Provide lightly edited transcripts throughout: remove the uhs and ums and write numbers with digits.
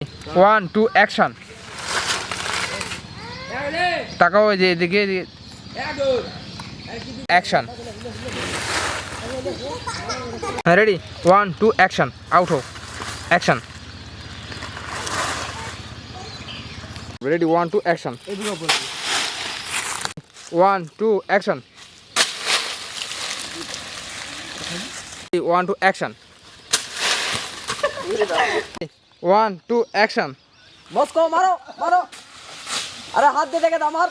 1 2 action তাকাও এই যে এদিকে অ্যাকশন রেডি 1 2 অ্যাকশন আউট হো action ready 1 2 action 1 2 action 1 2 action 1 2 action Moscow মারো মারো আরে হাত দিয়ে দেখে দাও মার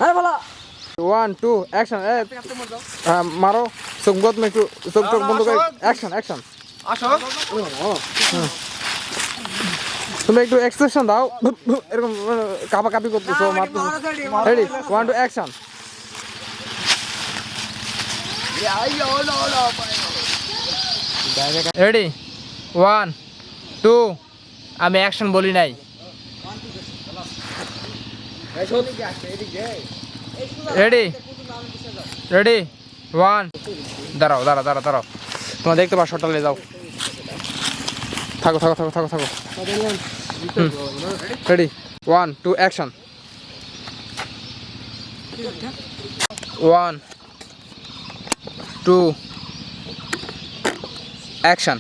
আরে বলা 1 2 অ্যাকশন মারো চোখ বন্ধ একটু চোখ বন্ধ করে অ্যাকশন অ্যাকশন আসো তুমি একটু এক্সপ্রেশন দাও এরকম কাপাকাপি করতেছো মারতেছো রেডি 1 2 অ্যাকশন রেডি 1 2 আমি অ্যাকশন বলি নাই রেডি রেডি 1 দাঁড়াও দাঁড়াও দাঁড়াও দাঁড়াও তোমরা দেখতে পাচ্ছ শটটা নিয়ে যাও থাকো থাকো থাকো থাকো থাকো রেডি 1 2 অ্যাকশন 1 2 অ্যাকশন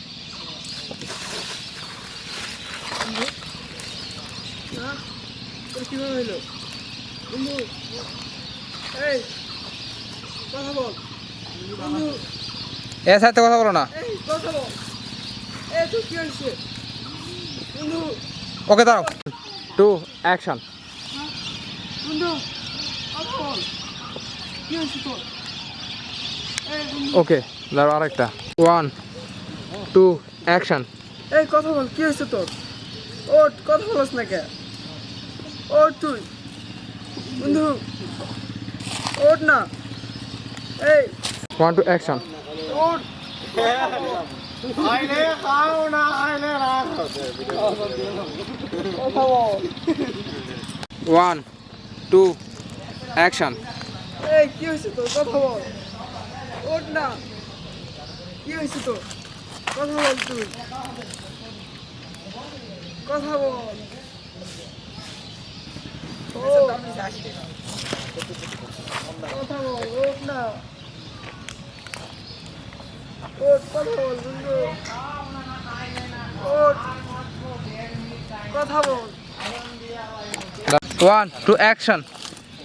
এর সাথে কথা বলো না ওকে দাঁড়াও 2 অ্যাকশন ওকে দাঁড়াও আরেকটা 1 2 অ্যাকশন এই কথা বল কি হয়েছে তোর ওট কথা বলছ না কে ওট তুই বন্ধু ওট না এই 1 2 অ্যাকশন ওট আইলে খাও না আইলে রাখ কথা বল 1 2 অ্যাকশন এই কি হয়েছে তোর কথা বল ওট না কি হয়েছে তোর কথা বল তুই কথা বল কথা বল ওট না ওট কথা বল বন্ধু ওট কথা বল 1 2 অ্যাকশন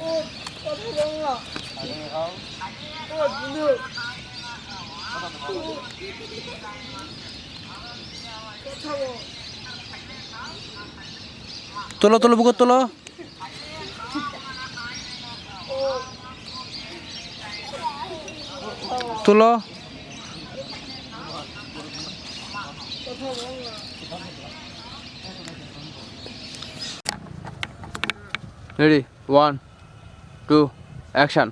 ওট কথা বল না ওট বন্ধু কথা বল তোলো তোলো বুকো তোলো তোলো কথা বল না রেডি 1 2 অ্যাকশন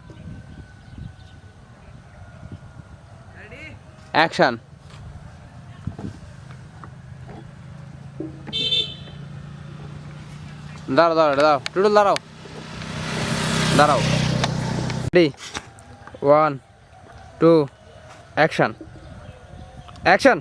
অ্যাকশন দাঁড়াও দাঁড়াও দাঁড়াও টুটুল দাঁড়াও দাঁড়াও রেডি 1 2 অ্যাকশন অ্যাকশন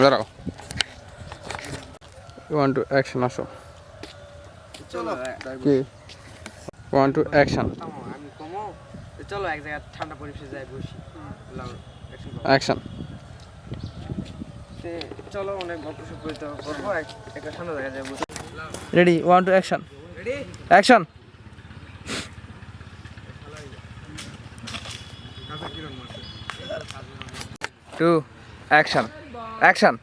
দাঁড়াও 1 2 অ্যাকশন আসো চলো কি 1 2 অ্যাকশন আমি কমো চলো এক জায়গায় ঠান্ডা পরিবেশে যাই বসি অ্যাকশন চলো অনেক গল্প সব করতে করবো একটা ঠান্ডা জায়গায় যাই বসি ready 1 2 action ready action 2 action action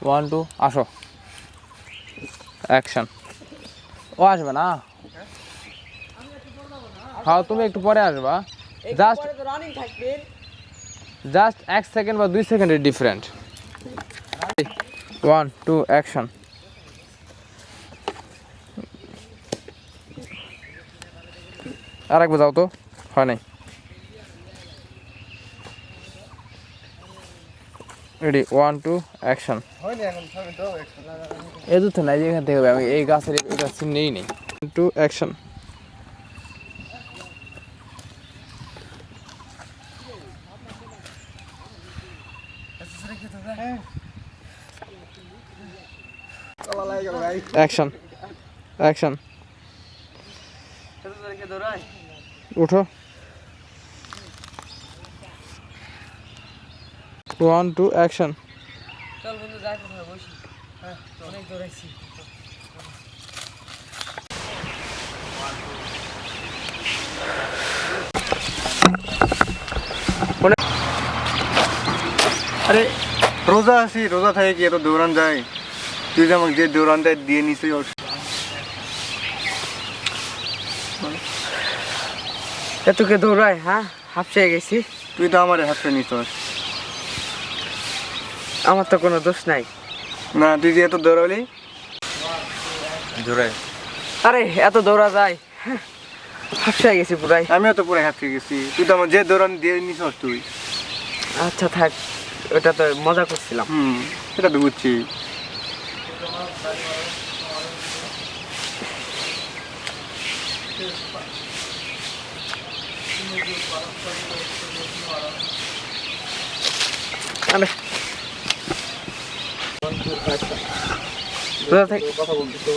one two আসো অ্যাকশন ও আসবে না হ্যাঁ তুমি একটু পরে আসবা জাস্ট রানিং থাকবে জাস্ট 1 সেকেন্ড বা 2 সেকেন্ডের ডিফারেন্ট 1 2 অ্যাকশন আর একবার যাও তো, হয় নাই। Ready, 1 2 action. এই তো নাই, যেখান থেকে হবে, আমি এই গাছের এটা সিন নেই নেই। 1 2 অ্যাকশন। Action action. উঠো। 1 2 অ্যাকশন। চল বন্ধু যাই কোথায় বসি। হ্যাঁ অনেক দৌড়াইছি। আরে রোজা আছি, রোজা থাকে কি এত দৌড়ান যায়? তুই যে আমাকে যে দৌড়ান দেয় দিয়ে নিছিস এতকে দৌড়াই, হ্যাঁ হাঁপিয়ে গেছি। তুই তো আমার হাতটা নিছিস। আমার তো কোনো দোষ নাই। না তুই যে এত দৌড়ালি জোরে। আরে এত দৌড়া যায়, হাঁপিয়ে গেছি পুরাই। আমিও তো পুরো হাঁপিয়ে গেছি। তুই তো আমার যে দৌড়ান দিয়ে নিছিস তুই। আচ্ছা থাক, ওটা তো মজা করছিলাম। সেটা তো বুঝছি। আরে কোথা থেকে কথা বলতেছো,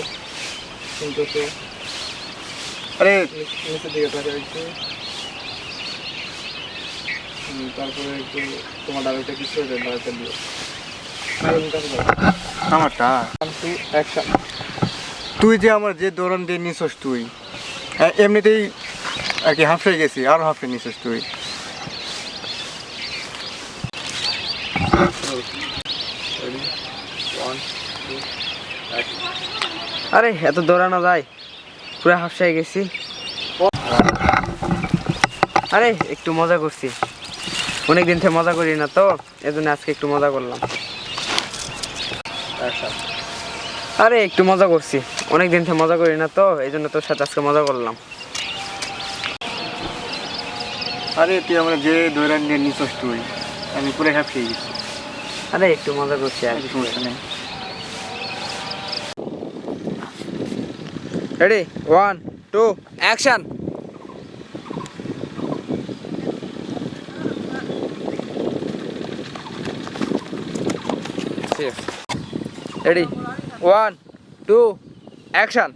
শুনতেছো? আরে নিচের দিকে তাকিয়ে একটু। তারপরে একটু তোমার ডাইরেক্টটা কিছু হয়ে যায়, ডাইরেক্টটা দিও। আমারটা অ্যাকশন। তুই যে আমার যে দৌড়ান দিয়ে নিছস তুই, এমনিতেই আর কি হাঁফড়ে গেছি, আরো হাঁফড়ে নিছস তুই। আরে এত দৌড়ানো যায়, পুরো হাঁপিয়ে গেছি। আরে একটু মজা করছি, অনেকদিন থেকে মজা করি না তো, এজন্য আজকে একটু মজা করলাম। আরে একটু মজা করছি, অনেকদিন থেকে মজা করি না তো, এই জন্য তোর সাথে আজকে মজা করলাম। আরে তুই আমার যে দৌড়ান দিয়ে নিছস তুই, আমি পুরো হাঁফড়ে গেছি। আরে একটু মজা করছি আর কি। সমস্যা নেই। Ready, 1 2 action. Ready, 1 2 action.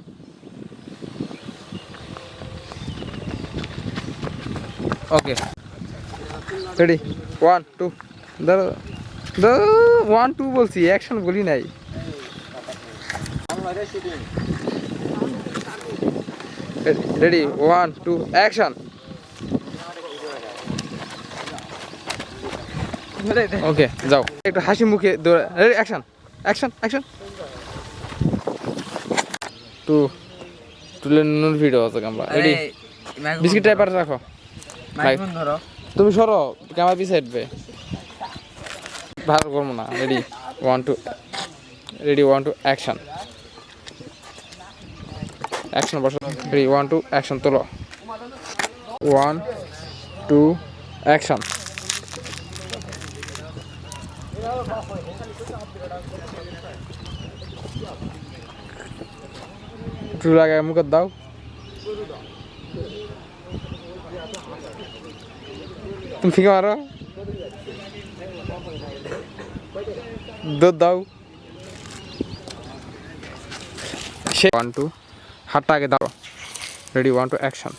Okay ready, 1 2 দাঁড়া দাঁড়া, 1 2 বলছি, অ্যাকশন বলি নাই। Ready, 1 2 action. ওকে যাও, একটু হাসি মুখে দৌড়া। Ready, action action action. টু টুলে নুন ভিডিও আছে ক্যামেরা। রেডি, বিস্কিট টাইপার রাখো। ধরো তুমি সরো, ক্যামেরা পিছে উঠবে, ভালো করবো না। Ready 1 2, ready 1 2 action action. বসো। Ready 1 2 action. তোলো 1 2 অ্যাকশন। টু লাগায় মুখ দাও। তুমি ফিকে মারো, দুধ দাও। 1 2, হাতটা আগে দাও। Ready 1 2 action.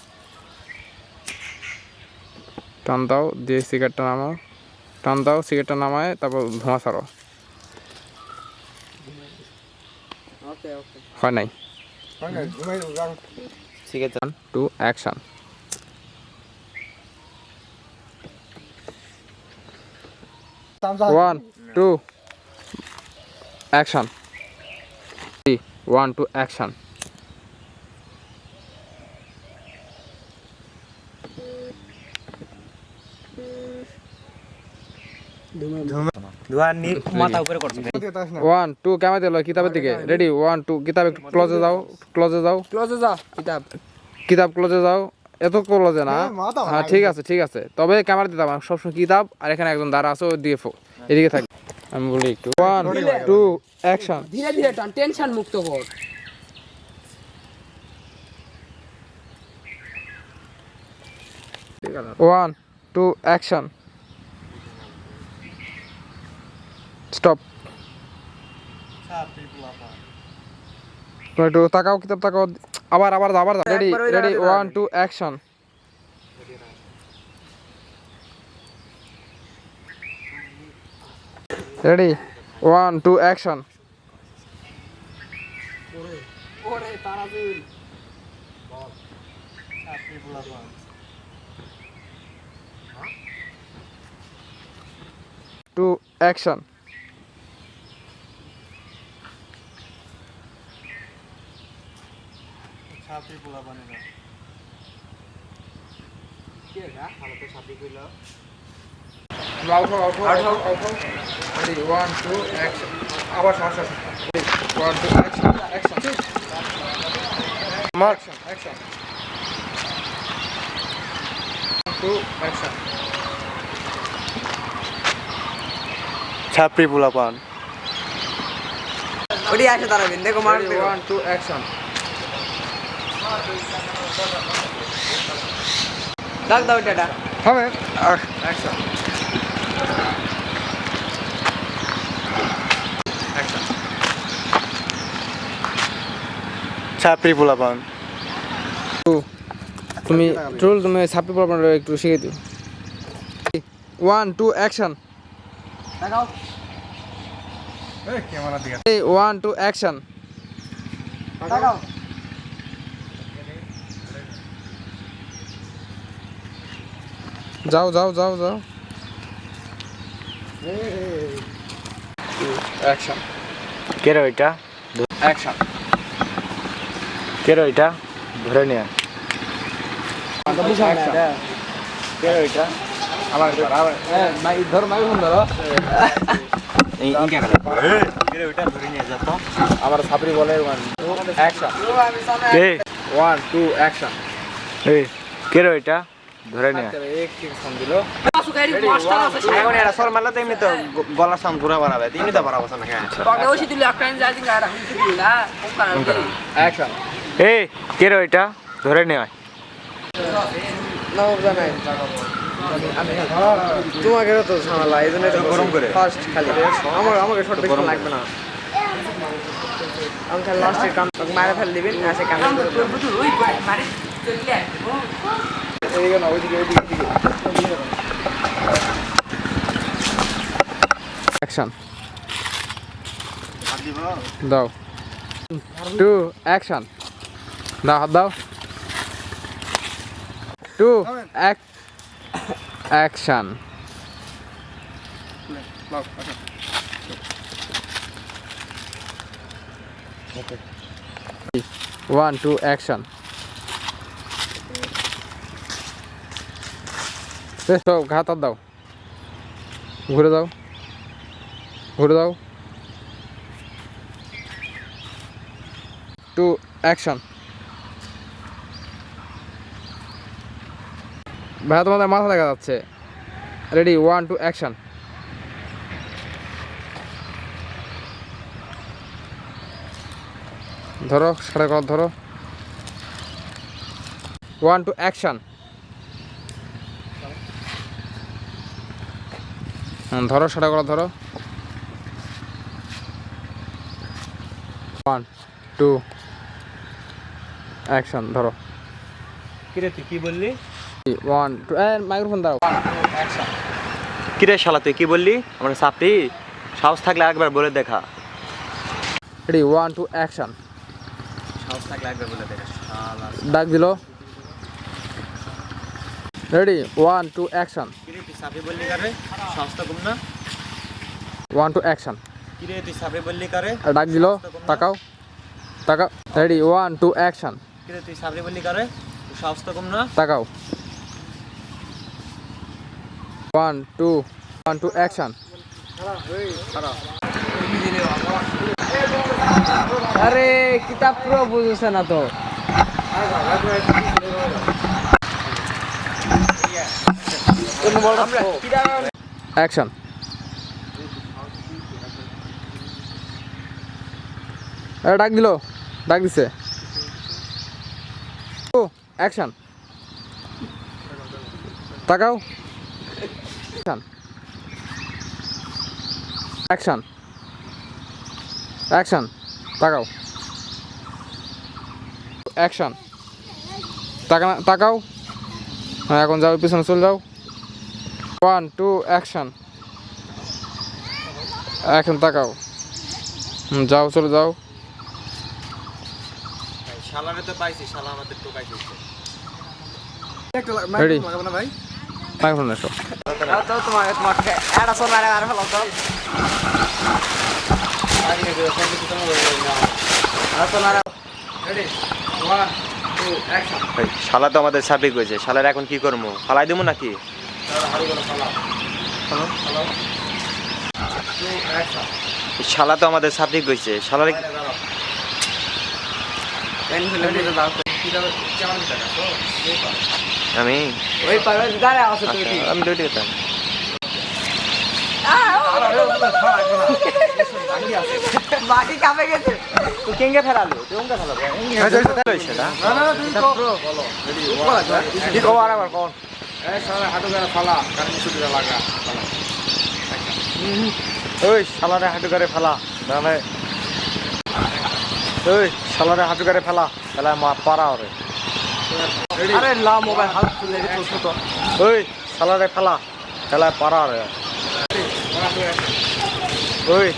টান দাও, দিয়ে সিগারেটটা নামাও। টান দাও, সিগারেটটা নামায় তারপর ধোঁয়া ছাড়ো। হয় নাই। Cigarette 1 2 action. One, two, action. 1 2 action. মাথা উপরে করছো। 1 2 ক্যামেরা দিলো কিতাবের দিকে। রেডি 1 2, কিতাব একটু ক্লোজে যাও, ক্লোজে যাও, ক্লোজে যাও। কিতাব ক্লোজে যাও। এত করলো যে না। হ্যাঁ, মাথা হ্যাঁ ঠিক আছে ঠিক আছে, তবে ক্যামেরা দিতাম সবসময় কিতাব, আর এখানে একজন দাঁড়া আছে ওই দিকে এদিকে থাকি। আমি বলি একটু 1 2 অ্যাকশন। ধীরে ধীরে টান, টেনশন মুক্ত কর। 1 2 অ্যাকশন। স্টপ। একটু তাকাও, কিতাব তাকাও, আবার আবার আবার রেডি একবার ওই রেডি দাঁড়াতে 1 2 অ্যাকশন। Ready 1 2 action. ওরে তারাবিল। 2 অ্যাকশন। Ready, 1 2 action. আবার শ্বাস 1 2 অ্যাকশন অ্যাকশন। আমার অ্যাকশন 2 অ্যাকশন। ছাপড়ি পোলাপান। ওটি আসে তারাবিল, দেখো মার Ready, দেখো। 1 2 অ্যাকশন। ডাক দাও এটা। হবে অ্যাকশন অ্যাকশন। ছাপড়ি পোলাপান। তুমি ট্রোল, তুমি সাপি প্রবলেম একটু শিখিয়ে দিও। 1 2 অ্যাকশন। দেখাও। এই ক্যামেরা দিকে 1 2 অ্যাকশন। দেখাও। যাও যাও যাও যাও। অ্যাকশন কে রে ওইটা? অ্যাকশন। কে রে ওইটা? ধরে নিয়ে কে রে ওইটা? আবার আবার মাই ধরো, মাই ফোন ধরো। এই ইনকা কে রে ওইটা? ধরে নিয়ে যা তো। আমার সাপরি বলে 1 2 অ্যাকশন। কে? 1 2 অ্যাকশন। এই কে রে ওইটা? ধরে নিয়ে এক ঠিক ফোন দিল। এখন এটা সর মারলে তো এমনি তো গলার সাউন্ড ঘুরা বাড়াবে, এমনি তো বাড়াবো না কেন? তোকে ওষুধ দিলে একটা যাই দিন আর আমি দিল না কোন কারণে অ্যাকশন। এই কে রে ওইটা? ধরে নিয়ে নাও জানাই তোমাকে তো ঝামেলা, এই জন্য গরম করে ফার্স্ট খালি আমাকে শর্ট বেশি লাগবে না। আমি খালি লাস্টের কাম মারা ফেল দিবেন আসে কাম এদিকে না, ওইদিকে ওইদিকে ওইদিকে। অ্যাকশন দাও। 2 অ্যাকশন। দাও হাত দাও। 2 অ্যাকশন। 1 2 অ্যাকশন। দাও ঘাত দাও, ঘুরে দাও ঘুরে দাও। 2 অ্যাকশন। ভাই তোমাদের মাথা দেখা যাচ্ছে। Ready 1 2 action. ধরো সাড়ে কর ধরো। 1 2 অ্যাকশন। ধরো সাড়ে কর ধরো। 1 2 অ্যাকশন। ধরো। কিরে তুই কি বললি? 1 2 মাইক্রোফোন দাও। 1 2 অ্যাকশন। কিরে শালা তুই কি বললি? আমার সাপড়ি সাহস থাকলে একবার বলে দেখা। Ready 1 2 action. সাহস থাকলে একবার বলে দেখা শালা। ডাক দিল। Ready 1 2 action. কিরে তুই সাপড়ি বললি কারে? সাহস তো কম না? 1 2 অ্যাকশন। কিরে তুই সাপড়ি বললি কারে? ডাক দিল। তাকাও তাকাও। Ready 1 2 action. কিরে তুই সাপড়ি বললি কারে? তুই সাহস তো কম না? তাকাও। 1 2 1 2 অ্যাকশন। আরে কিতাব পুরো বুঝছে না তো। অ্যাকশন ডাক দিল ডাক দিছে ও অ্যাকশন তাকাও অ্যাকশন অ্যাকশন অ্যাকশন তাকাও অ্যাকশন তাকাও হ্যাঁ এখন যাও পিছনে চলে যাও 1 2 অ্যাকশন এখন তাকাও যাও চলে যাও শালারে তো পাইছি শালা আমাদের তো পাইছি রেডি লাগাবো না ভাই মাইক্রোফোন এসো তোমাকে এটা সব আর ভালো তো রেডি 1 2 অ্যাকশন শালা তো আমাদের সাবিক হয়েছে শালার এখন কি করবো ফালাই দেবো নাকি শালা তো আমাদের সাবিক হয়েছে শালার আমি ওই পারে দাঁড়া আছে তুই আচ্ছা, আমি দুইটি কথা বাকি কাপে গেছে তুই কেঙ্গে ফেলালো তুই ওঙ্গে ফেলাবো সেটা না না তুই বলো রেডি 1 কি কো আরেকবার কোন এই সারা হাঁটু করে ফালা কারণ ছুটিটা লাগা ওই শালারে হাঁটু করে ফেলা তাহলে ওই শালারে হাঁটু করে ফেলা তাহলে মা পারা ওরে আরে লা মোবাইল হাত তুলে রে ছোট তো ওই শালারে ফেলা তাহলে পারা ওরে ওই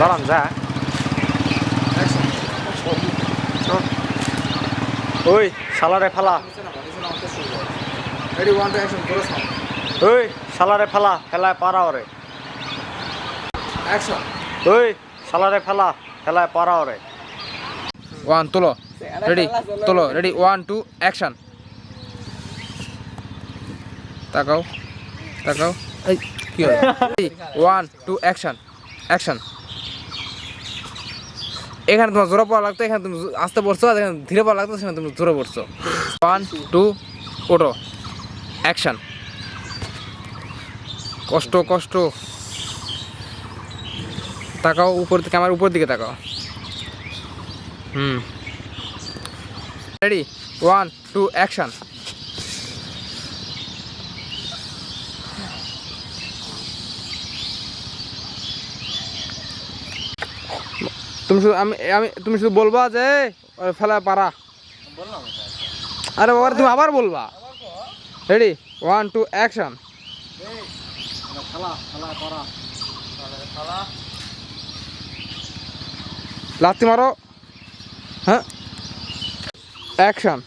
দাঁড়ান যা ওই শালারে ফেলা রেডি 1 2 অ্যাকশন করে সাউন্ড ওই শালারে ফেলা ফেলায় পারা ওরে অ্যাকশন ওই শালারে ফেলা ফেলায় পারা ওরে 1 তোলো রেডি 1 2 অ্যাকশন তাকাও এই কি হলো 1 2 অ্যাকশন এখানে তোমার জোরে পড়া লাগতো এখানে তুমি আস্তে পড়ছো আর এখানে ধীরে পড়া লাগতো সেখানে তুমি জোরে পড়ছো 1 2 ওঠো অ্যাকশন কষ্ট তাকাও উপর থেকে আমার উপর দিকে তাকাও রেডি 1 2 অ্যাকশন তুমি শুধু বলবা যে ফেলা পারা আরে বাবা তুমি আবার বলবা রেডি 1 2 অ্যাকশন লাথি মারো হ্যাঁ অ্যাকশন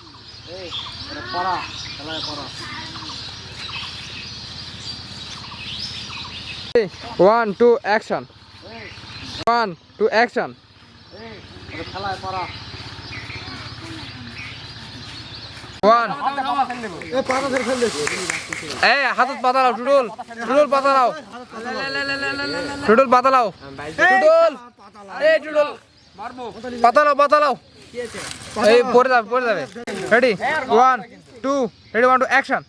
1 2 অ্যাকশন 1 2 অ্যাকশন এই হাতত পাতা লাও টুডুল পাতা লাও টুডুল পাতা লাও এই পড়ে যাবে রেডি 1 2 অ্যাকশন